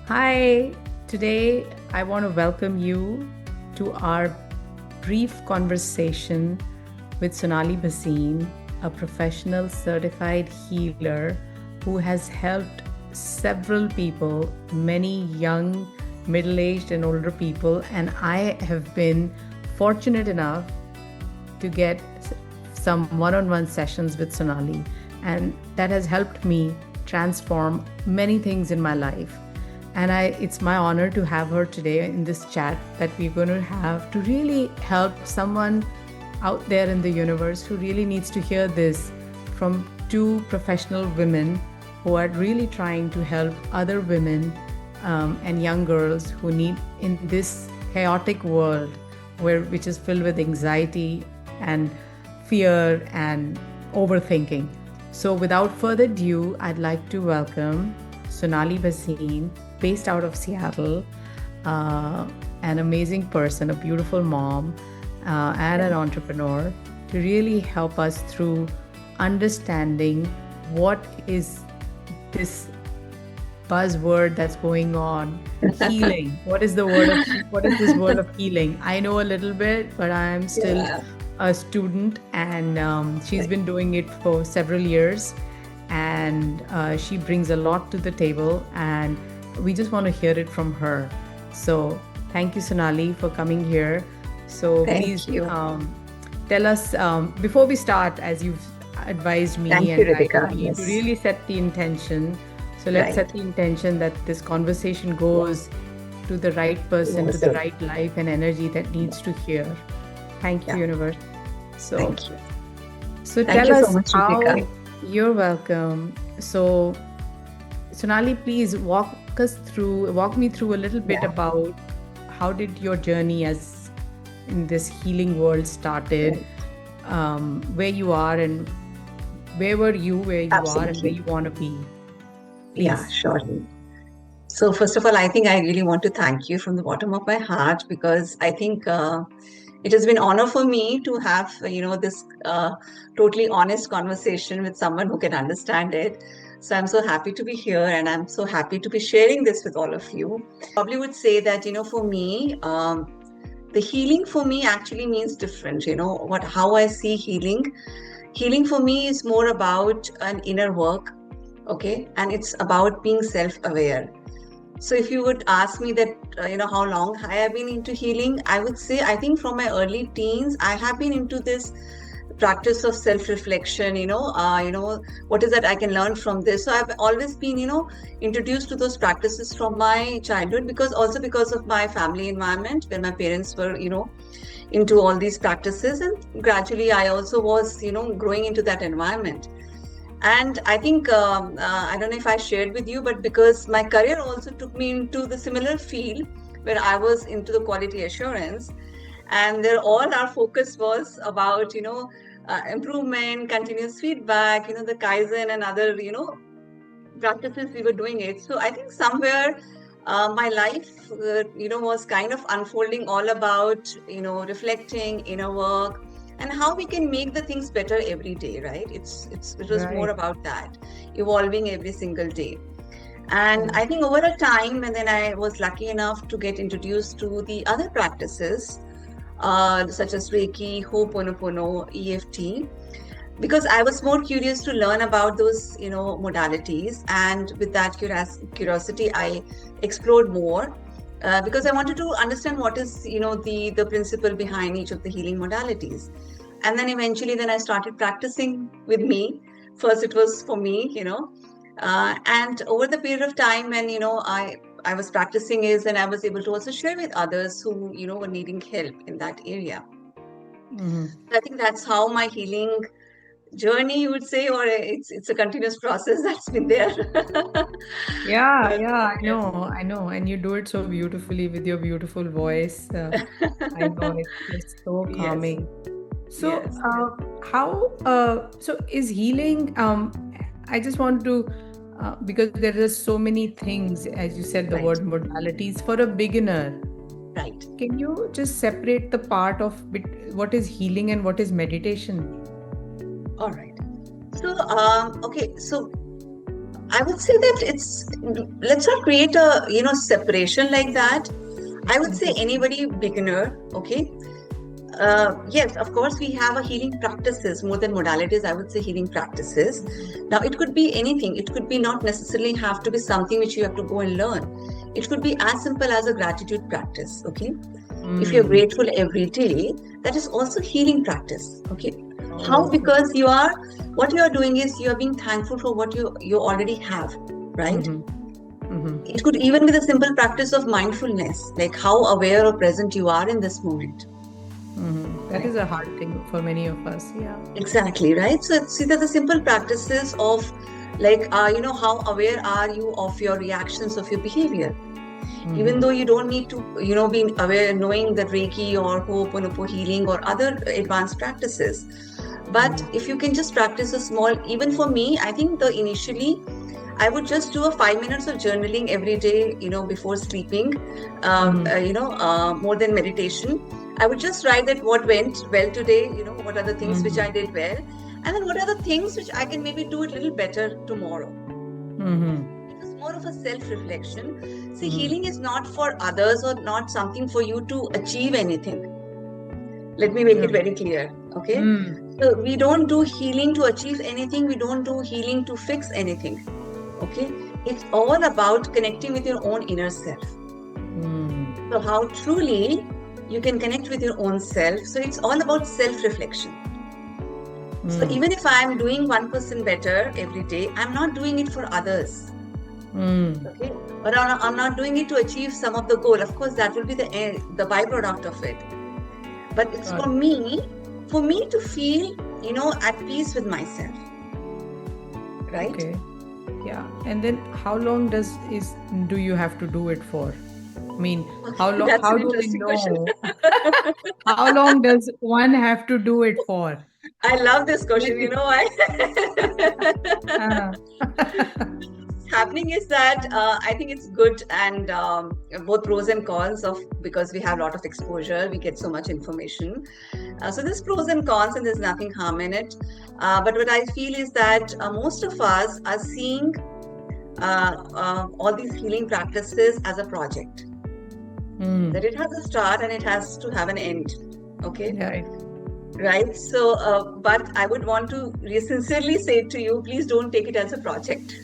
Hi, today I want to welcome you to our brief conversation with Sonali Bhasin, a professional certified healer who has helped several people, many young, middle aged, and older people. And I have been fortunate enough to get some one on one sessions with Sonali, and that has helped me transform many things in my life. And it's my honor to have her today in this chat that we're going to have to really help someone out there in the universe who really needs to hear this from two professional women who are really trying to help other women and young girls who need in this chaotic world which is filled with anxiety and fear and overthinking. So without further ado, I'd like to welcome Sonali Bhasin, based out of Seattle, an amazing person, a beautiful mom, and an entrepreneur, to really help us through understanding what is this buzzword that's going on, healing. What is this word of healing? I know a little bit, but I'm still a student, and she's been doing it for several years, and she brings a lot to the table, and we just want to hear it from her. So thank you, Sonali, for coming here. So please tell us, before we start, as you've advised me Thank and you, guided Ritika. me, Yes. to really set the intention. So let's set the intention that this conversation goes to the right person, to the right life and energy that needs to hear. Thank you, universe. So, Thank you. So Thank tell you us so much, how. Ritika. You're welcome. So, Sonali, please walk me through a little bit about how did your journey as in this healing world started, where you are and where were you, where you are and where you want to be. Please. Yeah, sure. So first of all, I think I really want to thank you from the bottom of my heart, because I think it has been honor for me to have this totally honest conversation with someone who can understand it. So I'm so happy to be here, and I'm so happy to be sharing this with all of you. Probably would say that for me, the healing for me actually means different. How I see healing. Healing for me is more about an inner work, okay, and it's about being self-aware. So if you would ask me that, how long I have been into healing, I would say I think from my early teens, I have been into this practice of self-reflection. What is that I can learn from this? So I've always been, introduced to those practices from my childhood, because of my family environment where my parents were, into all these practices, and gradually I also was, growing into that environment. And I think, I don't know if I shared with you, but because my career also took me into the similar field where I was into the quality assurance, and there all our focus was about, improvement, continuous feedback, the Kaizen and other, practices we were doing it. So I think somewhere my life, was kind of unfolding all about, reflecting, inner work, and how we can make the things better every day, right? It was more about that, evolving every single day. And I think over a time, and then I was lucky enough to get introduced to the other practices, such as Reiki, Ho'oponopono, EFT, because I was more curious to learn about those, modalities. And with that curiosity, I explored more, because I wanted to understand what is, the principle behind each of the healing modalities. And then eventually, then I started practicing with me. First, it was for me, and over the period of time when, I was practicing is, and I was able to also share with others who, were needing help in that area. I think that's how my healing journey, you would say, or it's a continuous process that's been there. Yeah, I know, and you do it so beautifully with your beautiful voice. I know it's so calming. So, Yes. so is healing? I just want to, because there are so many things, as you said, the word modalities for a beginner. Right. Can you just separate the part of what is healing and what is meditation? All right. So, okay. So, I would say that let's not create a, separation like that. I would say anybody beginner, okay? Yes, of course, we have a healing practices more than modalities. I would say healing practices. Now, it could be anything. It could be not necessarily have to be something which you have to go and learn. It could be as simple as a gratitude practice, okay? If you're grateful every day, that is also healing practice, okay? How? Because what you are doing is you are being thankful for what you already have, right? It could even be the simple practice of mindfulness, like how aware or present you are in this moment. That is a hard thing for many of us. Yeah. Exactly, right? So see that the simple practices of like, how aware are you of your reactions, of your behavior? Even though you don't need to, be aware, knowing that Reiki or Ho'oponopono healing or other advanced practices. But if you can just practice a small, even for me, I think initially, I would just do a 5 minutes of journaling every day, before sleeping, more than meditation. I would just write that what went well today, what are the things which I did well, and then what are the things which I can maybe do a little better tomorrow. It was more of a self-reflection. See, healing is not for others or not something for you to achieve anything. Let me make it very clear, okay? So we don't do healing to achieve anything. We don't do healing to fix anything, okay? It's all about connecting with your own inner self. So how truly you can connect with your own self. So it's all about self-reflection. So even if I'm doing 1% better every day, I'm not doing it for others. Okay, but I'm not doing it to achieve some of the goal. Of course, that will be the byproduct of it. But it's for me to feel, at peace with myself. Right? Okay. Yeah. And then how long do you have to do it for? I mean, how long? That's How an do we interesting question. know? How long does one have to do it for? I love this question. You know why? Happening is that I think it's good, and both pros and cons because we have a lot of exposure, we get so much information. So there's pros and cons, and there's nothing harm in it. But what I feel is that most of us are seeing all these healing practices as a project. That it has a start and it has to have an end. Okay. Right. So, but I would want to sincerely say to you, please don't take it as a project.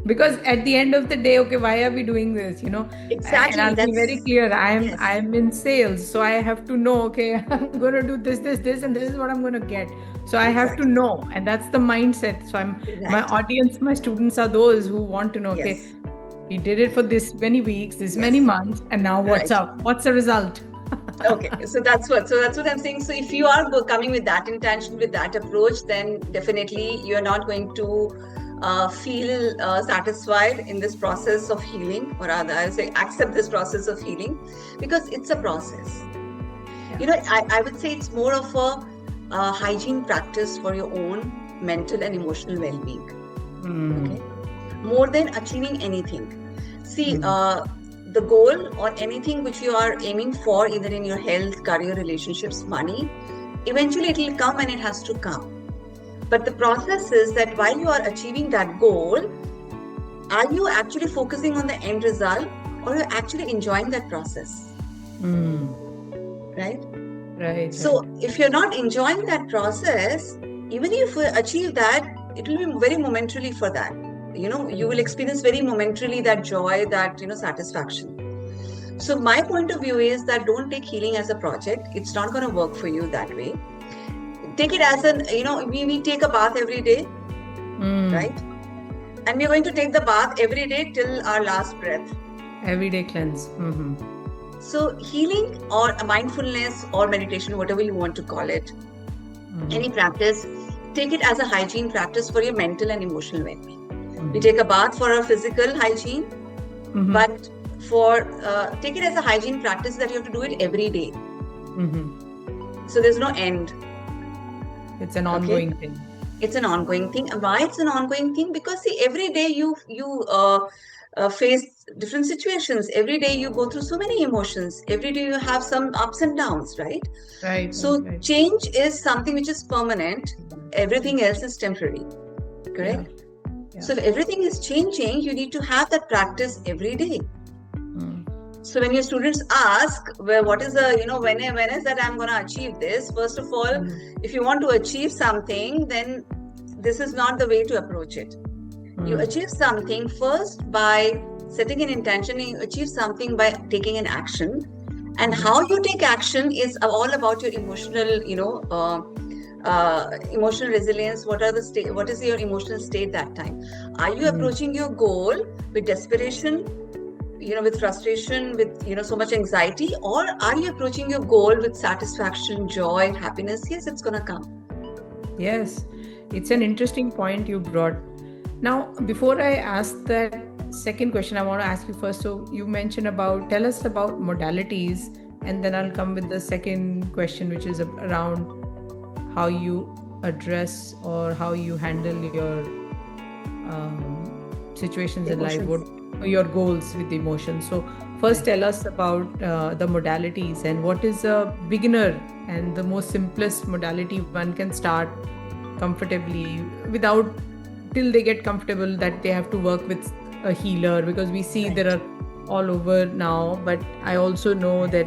Because at the end of the day, okay, why are we doing this? Exactly. And I'll be very clear. I'm in sales, so I have to know. Okay, I'm going to do this, and this is what I'm going to get. So I have to know, and that's the mindset. So my audience, my students are those who want to know. Okay, we did it for this many weeks, this many months, and now what's up? What's the result? Okay, so that's what I'm saying. So if you are coming with that intention, with that approach, then definitely you're not going to feel satisfied in this process of healing, or rather I'll say accept this process of healing, because it's a process. I would say it's more of a hygiene practice for your own mental and emotional well-being. Okay, more than achieving anything. See, the goal or anything which you are aiming for, either in your health, career, relationships, money, eventually it will come, and it has to come. But the process is that while you are achieving that goal, are you actually focusing on the end result, or are you actually enjoying that process? Right? Right. So if you're not enjoying that process, even if you achieve that, it will be very momentarily for that. You will experience very momentarily that joy, that satisfaction. So my point of view is that don't take healing as a project. It's not going to work for you that way. Take it as we take a bath every day, right? And we're going to take the bath every day till our last breath. Everyday cleanse. So healing or mindfulness or meditation, whatever you want to call it, any practice, take it as a hygiene practice for your mental and emotional well-being. We take a bath for our physical hygiene, but take it as a hygiene practice that you have to do it every day. So there's no end. It's an ongoing thing. It's an ongoing thing. And why it's an ongoing thing? Because see, every day you face different situations. Every day you go through so many emotions. Every day you have some ups and downs, right? Right, So right. change is something which is permanent. Everything else is temporary, Yeah, correct? yeah. So if everything is changing, you need to have that practice every day. So when your students ask, well, what is the, when is that I'm going to achieve this? First of all, if you want to achieve something, then this is not the way to approach it. You achieve something first by setting an intention. You achieve something by taking an action. And how you take action is all about your emotional, emotional resilience. What is your emotional state that time? Are you approaching your goal with desperation, with frustration, with so much anxiety, or are you approaching your goal with satisfaction, joy, happiness? Yes, it's gonna come. Yes, it's an interesting point you brought. Now, before I ask that second question, I want to ask you first. So you mentioned tell us about modalities, and then I'll come with the second question, which is around how you address or how you handle your situations in life, what your goals with emotions. So first tell us about the modalities and what is a beginner and the most simplest modality one can start comfortably without till they get comfortable that they have to work with a healer, because we see there are all over now. But I also know that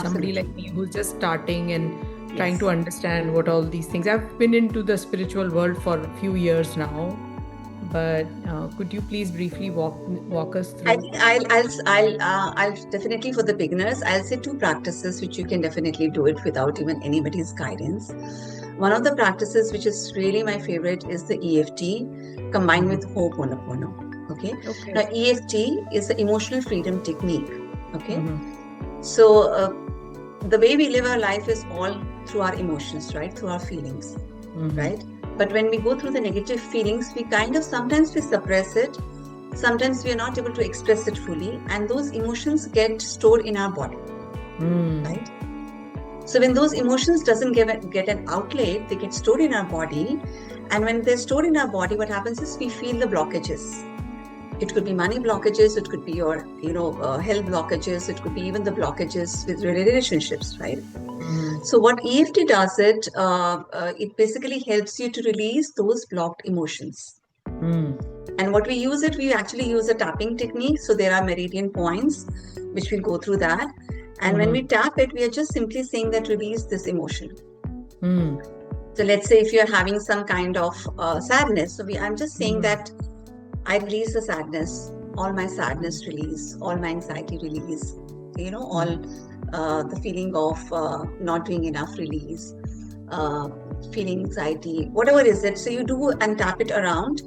somebody like me who's just starting and trying to understand what all these things. I've been into the spiritual world for a few years now, but could you please briefly walk us through? I think I'll definitely, for the beginners, I'll say 2 practices which you can definitely do it without even anybody's guidance. One of the practices which is really my favorite is the EFT combined with Ho'oponopono. Okay. Now EFT is the emotional freedom technique. Okay. So the way we live our life is all through our emotions, right? Through our feelings, right? But when we go through the negative feelings, sometimes we suppress it. Sometimes we are not able to express it fully, and those emotions get stored in our body, right? So when those emotions doesn't get an outlet, they get stored in our body. And when they're stored in our body, what happens is we feel the blockages. It could be money blockages, it could be your, health blockages, it could be even the blockages with relationships, right? So what EFT does it basically helps you to release those blocked emotions. And what we actually use a tapping technique. So there are meridian points, which we'll go through that. And when we tap it, we are just simply saying that release this emotion. So let's say if you're having some kind of sadness, so I'm just saying that I release the sadness, all my sadness release, all my anxiety release, all the feeling of not doing enough release, feeling anxiety, whatever is it. So you do and tap it around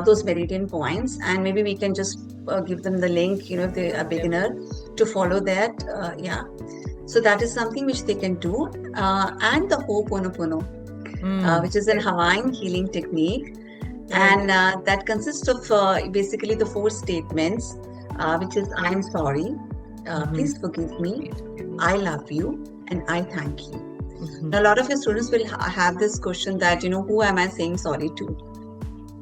those meridian points, and maybe we can just give them the link, if they're a beginner, to follow that. So that is something which they can do. And the Ho'oponopono, which is a Hawaiian healing technique. And that consists of basically the 4 statements, which is I'm sorry, please forgive me, I love you, and I thank you. Now, a lot of your students will have this question that, who am I saying sorry to?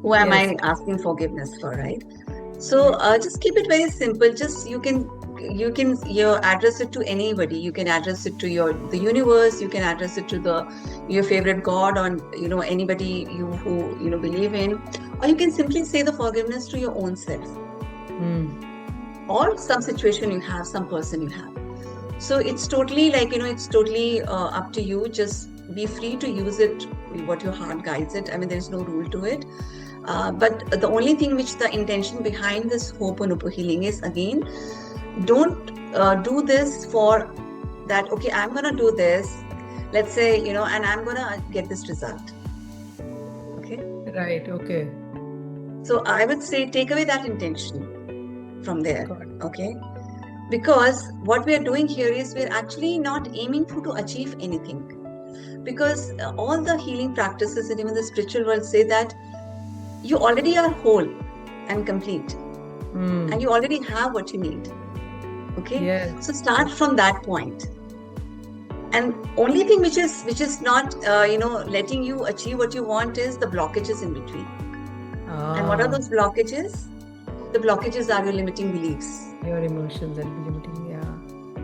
Who am I asking forgiveness for, right? So just keep it very simple. Just you can address it to anybody. You can address it to the universe. You can address it to your favorite God, or anybody who believe in, or you can simply say the forgiveness to your own self, or some situation you have, some person you have. So it's totally it's totally up to you. Just be free to use it what your heart guides it. I mean, there's no rule to it. But the only thing which the intention behind this Ho'oponopono healing is, again, don't do this for that, okay, I'm going to do this, let's say, and I'm going to get this result. Okay? Right, okay. So I would say take away that intention from there. Okay? Because what we are doing here is we're actually not aiming to achieve anything. Because all the healing practices and even the spiritual world say that you already are whole and complete, and you already have what you need. Okay, so start from that point. And only thing which is not letting you achieve what you want is the blockages in between. And what are those blockages? the blockages are your limiting beliefs. Your emotions and limiting,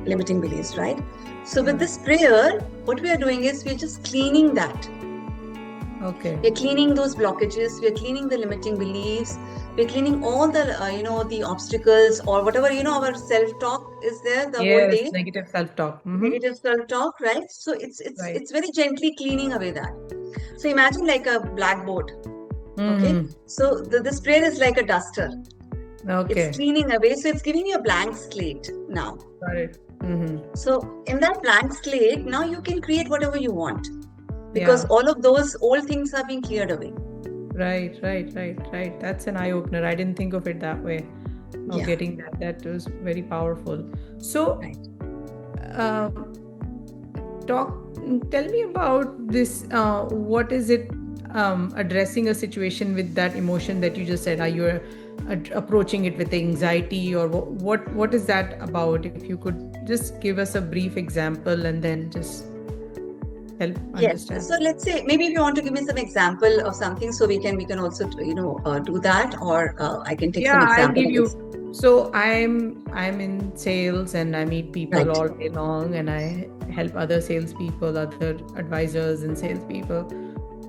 Limiting beliefs, right? So with this prayer, what we are doing is we're just cleaning that. Okay. We're cleaning those blockages. We're cleaning the limiting beliefs. We're cleaning all the, the obstacles or whatever, our self-talk is there the whole Yes, day. negative self-talk. Negative self-talk, right? So it's Right. very gently cleaning away that. So imagine like a blackboard. Okay. So this prayer is like a duster. Okay. It's cleaning away. So it's giving you a blank slate now. Got it. So in that blank slate, now you can create whatever you want because all of those old things are being cleared away. Right. That's an eye-opener. I didn't think of it that way. Yeah. Getting that. That was very powerful. So, Right. tell me about this. What is it addressing a situation with that emotion that you just said? Are you approaching it with anxiety, or what is that about? If you could just give us a brief example and then just help understand. Yes. So let's say maybe if you want to give me some example of something, so we can also do that, or I can take some example. I'll give you. So I'm in sales and I meet people all day long, and I help other salespeople, other advisors and salespeople.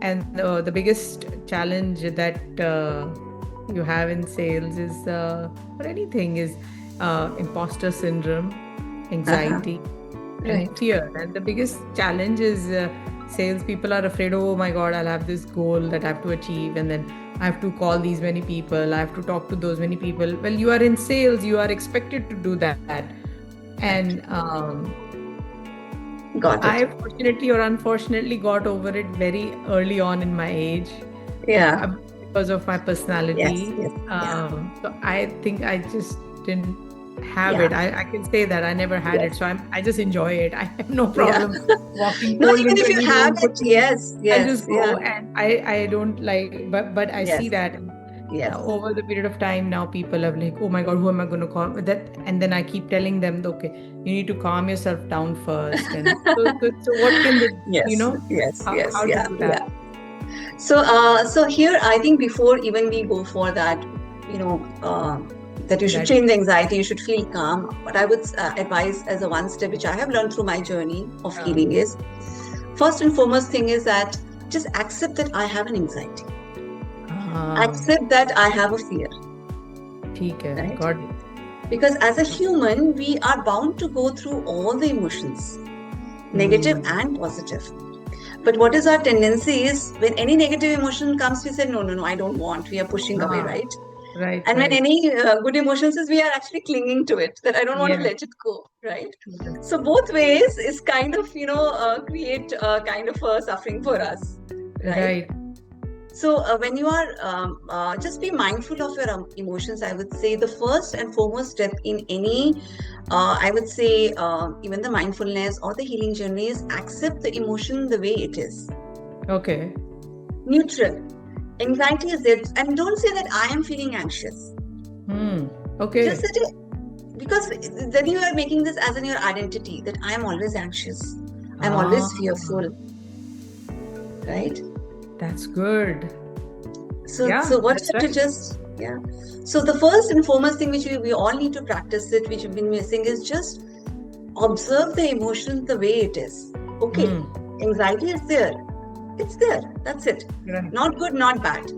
And the biggest challenge that you have in sales is, or anything, is imposter syndrome, anxiety, and fear. And the biggest challenge is salespeople are afraid, oh my God, I'll have this goal that I have to achieve, and then I have to call these many people, I have to talk to those many people. Well, you are in sales, you are expected to do that. And I fortunately or unfortunately got over it very early on in my age. Yeah. Because of my personality. Yes. So I think I just didn't have it. I can say that I never had it. So I just enjoy it. I have no problem walking. No, even if you have it, yes. I just go, and I don't like, but I see that. Yes. Over the period of time now, people are like, oh my God, who am I going to call? That, and then I keep telling them, okay, you need to calm yourself down first. And so what can they, how to do that? So here, I think before even we go for that, that you should change the anxiety, you should feel calm. What I would advise as a one step, which I have learned through my journey of healing, is first and foremost thing is that just accept that I have an anxiety. Accept that I have a fear. Right? Got it. Because as a human, we are bound to go through all the emotions, negative and positive. But what is our tendency is when any negative emotion comes, we say, no, I don't want. We are pushing away, right? Right. And when any good emotions is, we are actually clinging to it, that I don't want to let it go, right? So both ways is kind of, create kind of a suffering for us, right? So when you are, just be mindful of your emotions. I would say the first and foremost step in any, I would say even the mindfulness or the healing journey is accept the emotion the way it is. Okay. Neutral. Anxiety is there, and don't say that I am feeling anxious. Okay. Just say it, because then you are making this as in your identity, that I am always anxious. I'm always fearful. Right? That's good. So what you have to just, So the first and foremost thing which we all need to practice it, which we've been missing, is just observe the emotion the way it is. Okay, anxiety is there. It's there. That's it. Not good, not bad.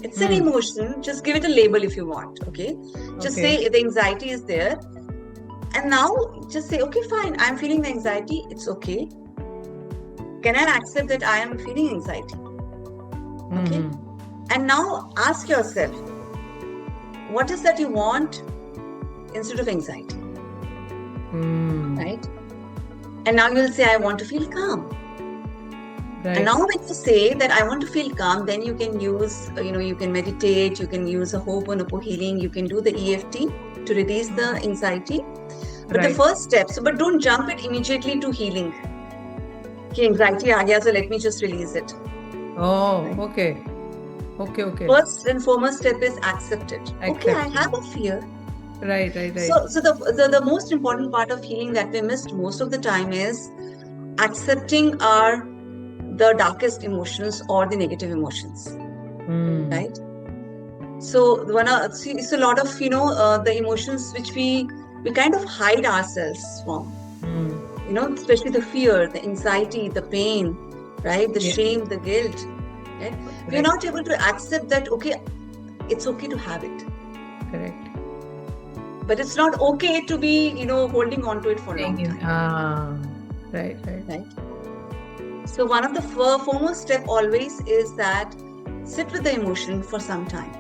It's an emotion. Just give it a label if you want. Okay. Just say the anxiety is there. And now just say, okay, fine. I'm feeling the anxiety. It's okay. Can I accept that I am feeling anxiety? Okay. And now ask yourself, what is that you want instead of anxiety? Right? And now you'll say, I want to feel calm. Right. And now when you say that I want to feel calm, then you can use, you can meditate, you can use a Ho'oponopono healing, you can do the EFT to release the anxiety. But the first step, but don't jump it immediately to healing. Okay, anxiety aa gaya, so let me just release it. Oh, okay. First and foremost step is accept it. Okay, I have a fear. Right. So the most important part of healing that we missed most of the time is accepting the darkest emotions or the negative emotions, right? So it's a lot of the emotions which we kind of hide ourselves from. Especially the fear, the anxiety, the pain, right? The shame, the guilt. Right? We're not able to accept that. Okay, it's okay to have it. Correct. But it's not okay to be holding on to it for a long time. Right. So one of the foremost step always is that sit with the emotion for some time.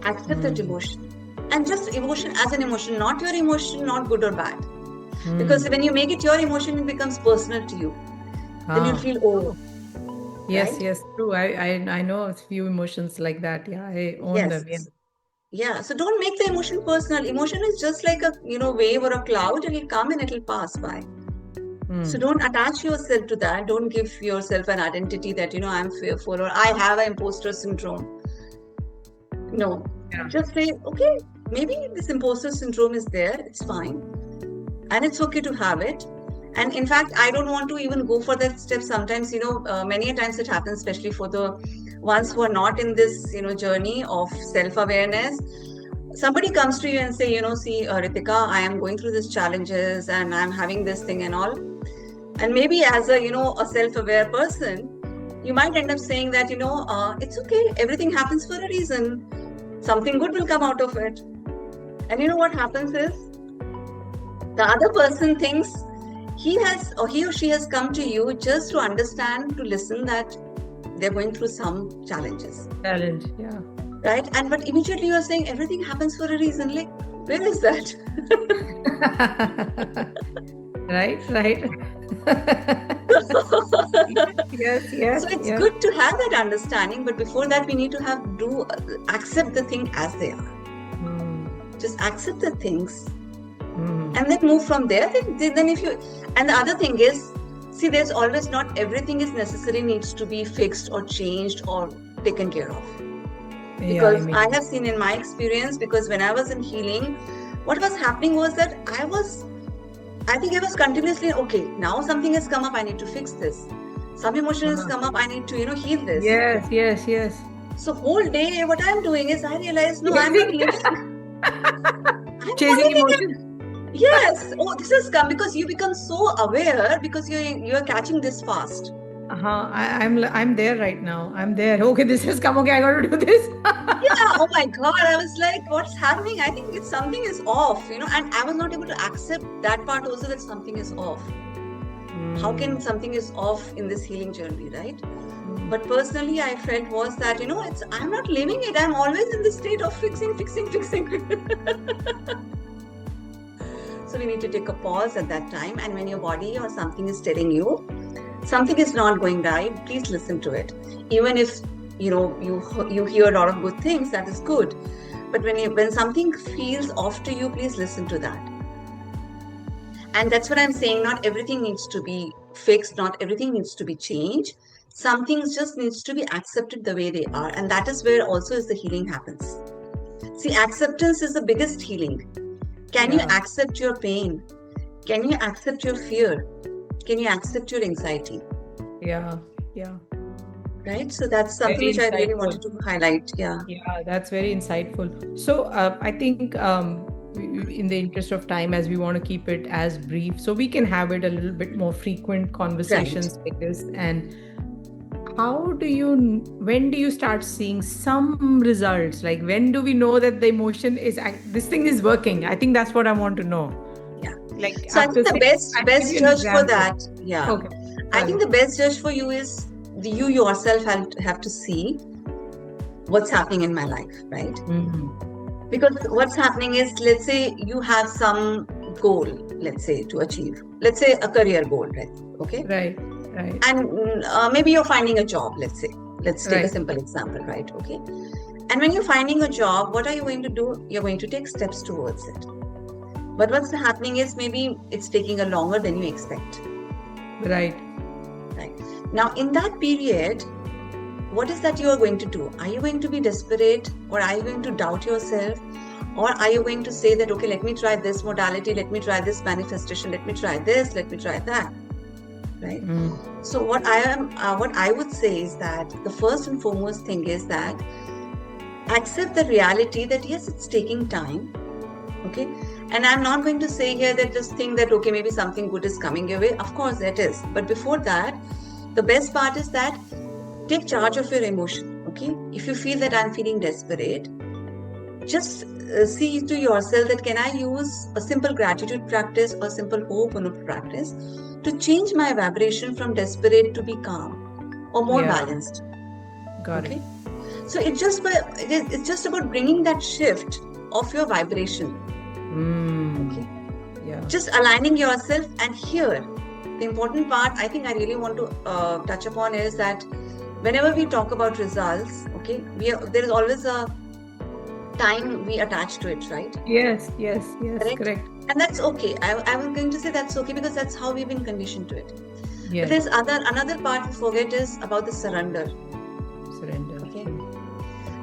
Accept that emotion. And just emotion as an emotion, not your emotion, not good or bad. Because when you make it your emotion, it becomes personal to you. Then you'll feel, oh. Yes, right? yes, true. I know a few emotions like that. Yeah, I own them. Yeah. So don't make the emotion personal. Emotion is just like a wave or a cloud. It'll come and it'll pass by. So don't attach yourself to that. Don't give yourself an identity that I'm fearful or I have an imposter syndrome. No. Yeah. Just say, okay, maybe this imposter syndrome is there. It's fine. And it's okay to have it. And in fact, I don't want to even go for that step. Sometimes, many a times it happens, especially for the ones who are not in this, journey of self-awareness. Somebody comes to you and say, see, Ritika, I am going through these challenges and I'm having this thing and all. And maybe as a, a self-aware person, you might end up saying that, it's okay. Everything happens for a reason. Something good will come out of it. And what happens is the other person thinks he or she has come to you just to understand, to listen that they're going through some challenges. Yeah. Right? But immediately you're saying everything happens for a reason. Like, where is that? Right. Yes. So it's good to have that understanding, but before that we need to accept the thing as they are. Just accept the things and then move from there. Then and the other thing is, see, there's always not everything is necessary needs to be fixed or changed or taken care of. Because I have seen in my experience, because when I was in healing, what was happening was that I think I was continuously, okay, now something has come up, I need to fix this. Some emotion has come up, I need to, heal this. Yes. So whole day, what I'm doing is I realize, no, I'm not living. Chasing emotion. Yes. Oh, this has come because you become so aware because you're catching this fast. I'm there right now. I'm there. Okay, this has come. Okay, I got to do this. Yeah. Oh my God. I was like, what's happening? I think something is off, and I was not able to accept that part also, that something is off. How can something is off in this healing journey, right? But personally, I felt was that, I'm not living it. I'm always in this state of fixing. So we need to take a pause at that time. And when your body or something is telling you something is not going right, please listen to it. Even if you hear a lot of good things, that is good. But when something feels off to you, please listen to that. And that's what I'm saying. Not everything needs to be fixed. Not everything needs to be changed. Some things just needs to be accepted the way they are. And that is where also is the healing happens. See, acceptance is the biggest healing. Can you accept your pain? Can you accept your fear? Can you accept your anxiety? Yeah. Right? So that's something which I really wanted to highlight. Yeah, that's very insightful. So I think in the interest of time, as we want to keep it as brief, so we can have it a little bit more frequent conversations like this. And when do you start seeing some results? Like, when do we know that the emotion this thing is working? I think that's what I want to know. Yeah. Like, so I think the best judge for that. Yeah. Okay. I think the best judge for you is you yourself have to see what's happening in my life, right? Mm-hmm. Because what's happening is, let's say you have some goal, let's say to achieve, let's say a career goal, right? Okay. Right. And maybe you're finding a job, let's say. Let's take a simple example, right? Okay. And when you're finding a job, what are you going to do? You're going to take steps towards it. But what's happening is maybe it's taking a longer than you expect. Right. Now, in that period, what is that you are going to do? Are you going to be desperate, or are you going to doubt yourself? Or are you going to say that, okay, let me try this modality, let me try this manifestation, let me try this, let me try that, right? So what I would say is that the first and foremost thing is that accept the reality that yes, it's taking time. Okay. And I'm not going to say here that just think that, okay, maybe something good is coming your way. Of course, that is. But before that, the best part is that take charge of your emotion. Okay. If you feel that I'm feeling desperate, just see to yourself that can I use a simple gratitude practice or simple Ho'oponopono practice to change my vibration from desperate to be calm or more balanced. Got it. So it's just about bringing that shift of your vibration. Okay. Yeah. Just aligning yourself. And here, the important part I think I really want to touch upon is that whenever we talk about results, okay, there is always a time we attach to it, right? Yes, correct. And that's okay. I'm going to say that's okay because that's how we've been conditioned to it. Yes. But there's another part we forget is about the surrender. Surrender. Okay.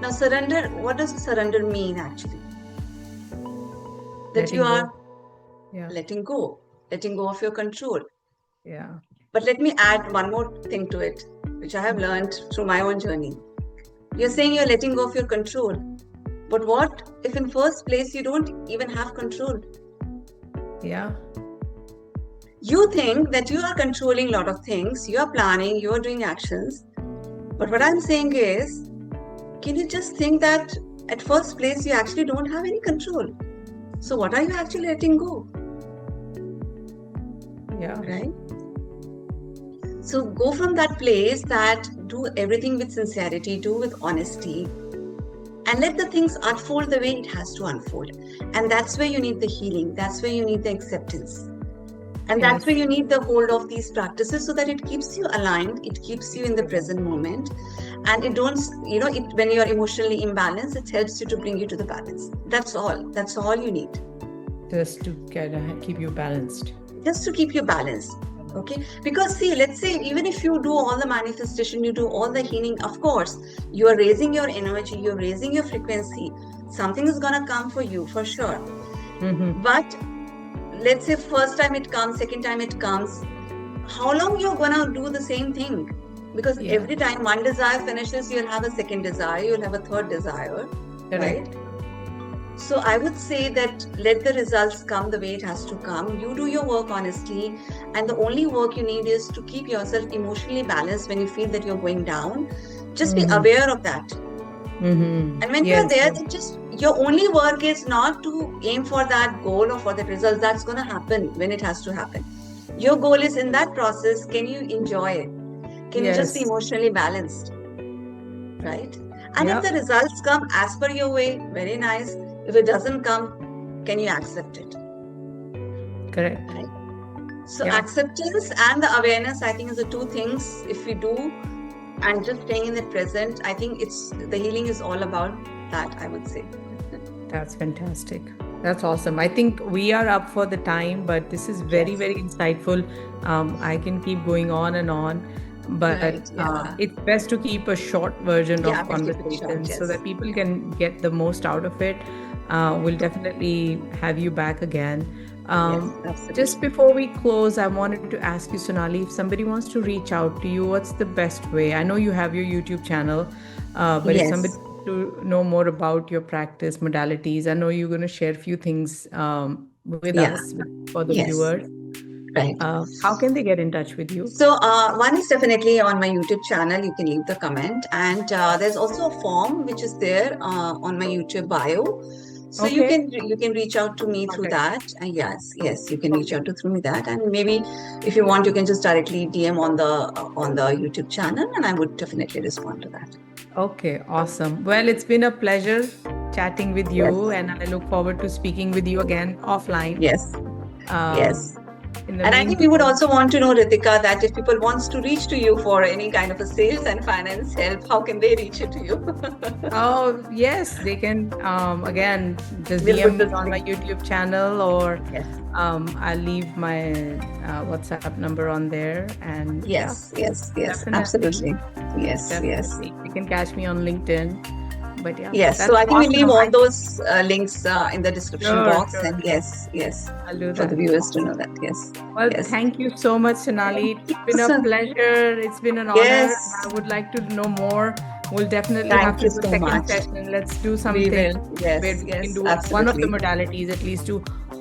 Now, surrender, what does surrender mean actually? That Letting you are go. letting go of your control. Yeah. But let me add one more thing to it, which I have learned through my own journey. You're saying you're letting go of your control. But what if in first place you don't even have control? Yeah. You think that you are controlling a lot of things, you are planning, you are doing actions. But what I'm saying is, can you just think that at first place you actually don't have any control? So what are you actually letting go? Yeah. Right? So go from that place that do everything with sincerity, do with honesty, and let the things unfold the way it has to unfold. And that's where you need the healing. That's where you need the acceptance. And that's where you need the hold of these practices so that it keeps you aligned, it keeps you in the present moment. And it don't, when you're emotionally imbalanced, it helps you to bring you to the balance. That's all you need. Just to keep you balanced. Just to keep you balanced. Okay, because see, let's say even if you do all the manifestation, you do all the healing, of course, you are raising your energy, you're raising your frequency. Something is gonna come for you for sure. But let's say first time it comes, second time it comes, how long you're gonna do the same thing? Because every time one desire finishes, you'll have a second desire, you'll have a third desire, right? So I would say that let the results come the way it has to come. You do your work honestly, and the only work you need is to keep yourself emotionally balanced when you feel that you're going down. Just be aware of that. And when you're there, then just your only work is not to aim for that goal or for the results. That's going to happen when it has to happen. Your goal is in that process, can you enjoy it? Can you just be emotionally balanced? Right? And if the results come as per your way, very nice. If it doesn't come, can you accept it? Correct. Right? So acceptance and the awareness, I think, is the two things. If we do, and just staying in the present, I think the healing is all about that, I would say. That's fantastic. That's awesome. I think we are up for the time, but this is very, very insightful. I can keep going on and on. But it's best to keep a short version of conversation so that people can get the most out of it. We'll definitely have you back again. Just before we close, I wanted to ask you, Sonali, if somebody wants to reach out to you, what's the best way? I know you have your YouTube channel, but if somebody wants to know more about your practice modalities, I know you're going to share a few things with us for the viewers. Right. How can they get in touch with you? So one is definitely on my YouTube channel. You can leave the comment, and there's also a form which is there on my YouTube bio. So you can reach out to me through that. And yes, you can reach out through me that, and maybe if you want, you can just directly DM on the YouTube channel, and I would definitely respond to that. Okay, awesome. Well, it's been a pleasure chatting with you, and I look forward to speaking with you again offline. Yes. And I think we would also want to know, Ritika, that if people wants to reach to you for any kind of a sales and finance help, how can they reach it to you? Oh, yes, they can, again, just DM me on my YouTube channel, or I'll leave my WhatsApp number on there. And yes, absolutely. Yes. You can catch me on LinkedIn. But so I think we leave all those links in the description box, and yes, I'll do that for the viewers to know that. Well, thank you so much, Sonali. It's been a pleasure. It's been an honor. I would like to know more We'll definitely have Thank to you do a so second much. session. Let's do We something will. where Yes, we can yes, do one of the absolutely. modalities, at least do Yes,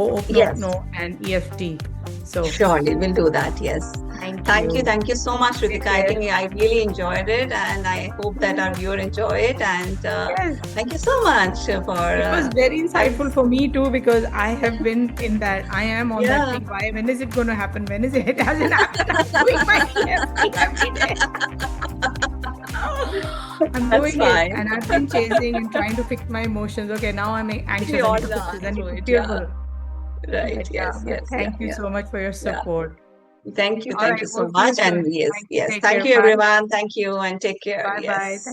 Ho'oponopono and EFT. So surely we'll do that. Yes. thank Thank you. you. Thank you so much, Take Ritika. I care. think I really enjoyed it, and I hope that our viewer enjoy it. And Yes. thank you so much for It was very insightful having. for me too, because I have been in that. I am on that Yeah. thing. Why? When is it going to happen? When is it? It hasn't happened. I'm doing my EFT every day. I'm That's doing it, fine. and I've been chasing and trying to fix my emotions. Okay, now I'm We anxious. I all need to fix are this. I need through to it. feel Yeah. good. Right. But yeah, Yes. but Yes. Yeah. thank you Yeah. so much for your Yeah. support. Thank you. All Thank right, you so we'll see you much. And soon. yes, Thank you. yes. Take Thank care. you, Bye. everyone. Thank you, and take care. Bye. Bye. Yes.